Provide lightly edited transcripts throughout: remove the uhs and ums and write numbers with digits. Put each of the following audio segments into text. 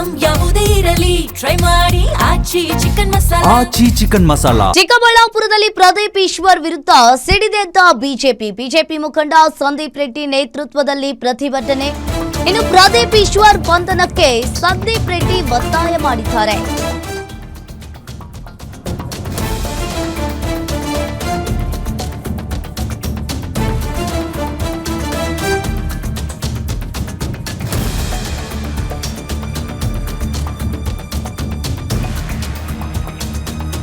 Item ಯಾವುದೇ ಇರಲಿ try ಮಾಡಿ ಆಚಿ ಚಿಕನ್ ಮಸಾಲಾ. ಚಿಕ್ಕಬಳ್ಳಾಪುರದಲ್ಲಿ ಪ್ರದೀಪ್ ಈಶ್ವರ್ ವಿರುದ್ಧ ಸಿಡಿದೆದ್ದ ಬಿಜೆಪಿ ಮುಖಂಡ ಸಂದೀಪ್ ರೆಡ್ಡಿ ನೇತೃತ್ವದಲ್ಲಿ ಪ್ರತಿಭಟನೆ. ಇನ್ನು ಪ್ರದೀಪ್ ಈಶ್ವರ್ ಬಂಧನಕ್ಕೆ ಸಂದೀಪ್ ರೆಡ್ಡಿ ಒತ್ತಾಯ ಮಾಡಿದ್ದಾರೆ.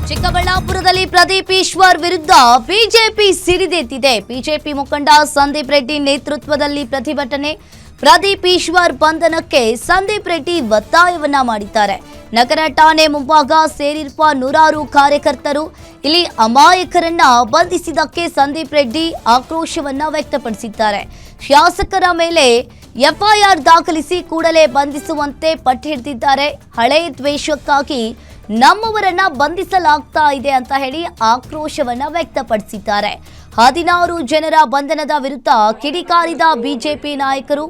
ಚಿಕ್ಕಬಳ್ಳಾಪುರದಲ್ಲಿ ಪ್ರದೀಪ್ ಈಶ್ವರ್ ವಿರುದ್ಧ ಬಿಜೆಪಿ ಸಿಡಿದೆದ್ದಿದೆ. ಬಿಜೆಪಿ ಮುಖಂಡ ಸಂದೀಪ್ ರೆಡ್ಡಿ ನೇತೃತ್ವದಲ್ಲಿ ಪ್ರತಿಭಟನೆ. ಪ್ರದೀಪ್ ಈಶ್ವರ್ ಬಂಧನಕ್ಕೆ ಸಂದೀಪ್ ರೆಡ್ಡಿ ಒತ್ತಾಯವನ್ನ ಮಾಡಿದ್ದಾರೆ. ನಗರ ಠಾಣೆ ಮುಂಭಾಗ ಸೇರಿರುವ ನೂರಾರು ಕಾರ್ಯಕರ್ತರು ಇಲ್ಲಿ ಅಮಾಯಕರನ್ನ ಬಂಧಿಸಿದ್ದಕ್ಕೆ ಸಂದೀಪ್ ರೆಡ್ಡಿ ಆಕ್ರೋಶವನ್ನ ವ್ಯಕ್ತಪಡಿಸಿದ್ದಾರೆ. ಶಾಸಕರ ಮೇಲೆ ಎಫ್ಐಆರ್ ದಾಖಲಿಸಿ ಕೂಡಲೇ ಬಂಧಿಸುವಂತೆ ಪಟ್ಟು ಹಿಡಿದಿದ್ದಾರೆ. ಹಳೆ ದ್ವೇಷಕ್ಕಾಗಿ ನಮ್ಮವರನ್ನ ಬಂಧಿಸಲಾಗ್ತಾ ಇದೆ ಅಂತ ಹೇಳಿ ಆಕ್ರೋಶವನ್ನ ವ್ಯಕ್ತಪಡಿಸಿದ್ದಾರೆ. 16 ಜನರ ಬಂಧನದ ವಿರುದ್ಧ ಕಿಡಿಕಾರಿದ ಬಿಜೆಪಿ ನಾಯಕರು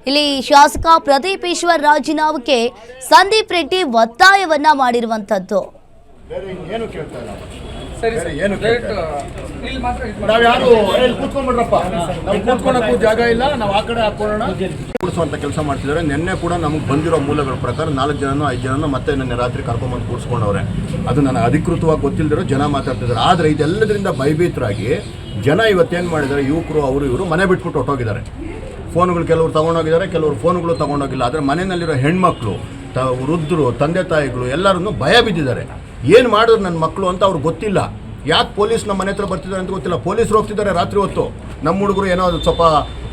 ಇಲ್ಲಿ ಶಾಸಕ ಪ್ರದೀಪ್ ಈಶ್ವರ್ ರಾಜೀನಾಮೆಗೆ ಸಂದೀಪ್ ರೆಡ್ಡಿ ಒತ್ತಾಯವನ್ನ ಮಾಡಿರುವಂತದ್ದು. ನಾವ್ಯಾರು ಕೂತ್ಕೊಂಡ್ಬಿಡ್ರಪ್ಪ, ನಾವು ಕೂತ್ಕೊಳಕ್ಕೂ ಜಾಗ ಇಲ್ಲ, ನಾವು ಆ ಕಡೆ ಹಾಕೊಳ್ಳೋಣ ಕೂಡಿಸುವಂತ ಕೆಲಸ ಮಾಡ್ತಿದ್ದಾರೆ. ನಿನ್ನೆ ಕೂಡ ನಮಗೆ ಬಂದಿರೋ ಮೂಲಗಳ ಪ್ರಕಾರ 4 ಜನನೋ 5 ಜನನೋ ಮತ್ತೆ ನಿನ್ನೆ ರಾತ್ರಿ ಕರ್ಕೊಂಡ್ಬಂದು ಕೂಡಿಸ್ಕೊಂಡವ್ರೆ. ಅದು ನನಗೆ ಅಧಿಕೃತವಾಗಿ ಗೊತ್ತಿಲ್ಲದಿರೋ ಜನ ಮಾತಾಡ್ತಿದ್ದಾರೆ. ಆದರೆ ಇದೆಲ್ಲದರಿಂದ ಭಯಭೀತರಾಗಿ ಜನ ಇವತ್ತೇನು ಮಾಡಿದ್ದಾರೆ, ಯುವಕರು ಅವರು ಇವರು ಮನೆ ಬಿಟ್ಬಿಟ್ಟು ಹೊಟ್ಟೋಗಿದ್ದಾರೆ. ಫೋನ್ಗಳು ಕೆಲವರು ತೊಗೊಂಡೋಗಿದ್ದಾರೆ, ಕೆಲವರು ಫೋನ್ಗಳು ತೊಗೊಂಡೋಗಿಲ್ಲ. ಆದರೆ ಮನೆಯಲ್ಲಿರೋ ಹೆಣ್ಮಕ್ಳು, ವೃದ್ಧರು, ತಂದೆ ತಾಯಿಗಳು ಎಲ್ಲರನ್ನು ಭಯ ಬಿದ್ದಿದ್ದಾರೆ. ಏನು ಮಾಡಿದ್ರು ನನ್ನ ಮಕ್ಕಳು ಅಂತ ಅವ್ರಿಗೆ ಗೊತ್ತಿಲ್ಲ. ಯಾಕೆ ಪೊಲೀಸ್ ನಮ್ಮ ಮನೆ ಹತ್ರ ಬರ್ತಿದ್ದಾರೆ ಅಂತ ಗೊತ್ತಿಲ್ಲ. ಪೊಲೀಸರು ಹೋಗ್ತಿದ್ದಾರೆ ರಾತ್ರಿ ಹೊತ್ತು. ನಮ್ಮ ಹುಡುಗರು ಏನೋ ಸ್ವಲ್ಪ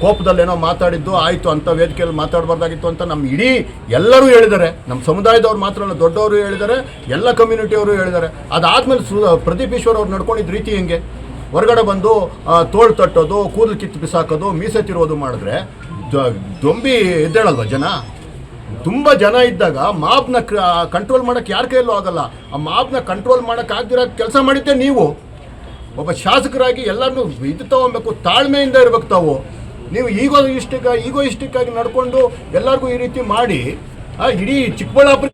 ಕೋಪದಲ್ಲಿ ಏನೋ ಮಾತಾಡಿದ್ದು ಆಯಿತು ಅಂತ ವೇದಿಕೆಯಲ್ಲಿ ಮಾತಾಡಬಾರ್ದಾಗಿತ್ತು ಅಂತ ನಮ್ಮ ಇಡೀ ಎಲ್ಲರೂ ಹೇಳಿದ್ದಾರೆ. ನಮ್ಮ ಸಮುದಾಯದವ್ರು ಮಾತ್ರ ಅಲ್ಲ, ದೊಡ್ಡವರು ಹೇಳಿದ್ದಾರೆ, ಎಲ್ಲ ಕಮ್ಯುನಿಟಿಯವರು ಹೇಳಿದ್ದಾರೆ. ಅದಾದಮೇಲೆ ಪ್ರದೀಪ್ ಈಶ್ವರ್ ಅವ್ರು ನಡ್ಕೊಂಡಿದ್ದ ರೀತಿ ಹೆಂಗೆ, ಹೊರಗಡೆ ಬಂದು ತೋಳು ತಟ್ಟೋದು, ಕೂದಲು ಕಿತ್ತು ಬಿಸಾಕೋದು, ಮೀಸೆ ತಿರೋದು ಮಾಡಿದ್ರೆ ದೊಂಬಿ ಎದ್ದೇಳಲ್ವ ಜನ? ತುಂಬ ಜನ ಇದ್ದಾಗ ಮಾಬ್ನ ಕಂಟ್ರೋಲ್ ಮಾಡೋಕ್ಕೆ ಯಾರ ಕೈಯಲ್ಲೂ ಆಗಲ್ಲ. ಆ ಮಾಬ್ನ ಕಂಟ್ರೋಲ್ ಮಾಡೋಕ್ಕೆ ಆಗದಿರೋ ಕೆಲಸ ಮಾಡಿದ್ದೆ ನೀವು. ಒಬ್ಬ ಶಾಸಕರಾಗಿ ಎಲ್ಲರನ್ನೂ ಇದು ತಗೊಬೇಕು, ತಾಳ್ಮೆಯಿಂದ ಇರಬೇಕು ತಾವು. ನೀವು ಈಗೋಯಿಸ್ಟಿಕ್ ಆಗಿ ನಡ್ಕೊಂಡು ಎಲ್ಲರಿಗೂ ಈ ರೀತಿ ಮಾಡಿ ಇಡೀ ಚಿಕ್ಕಬಳ್ಳಾಪುರ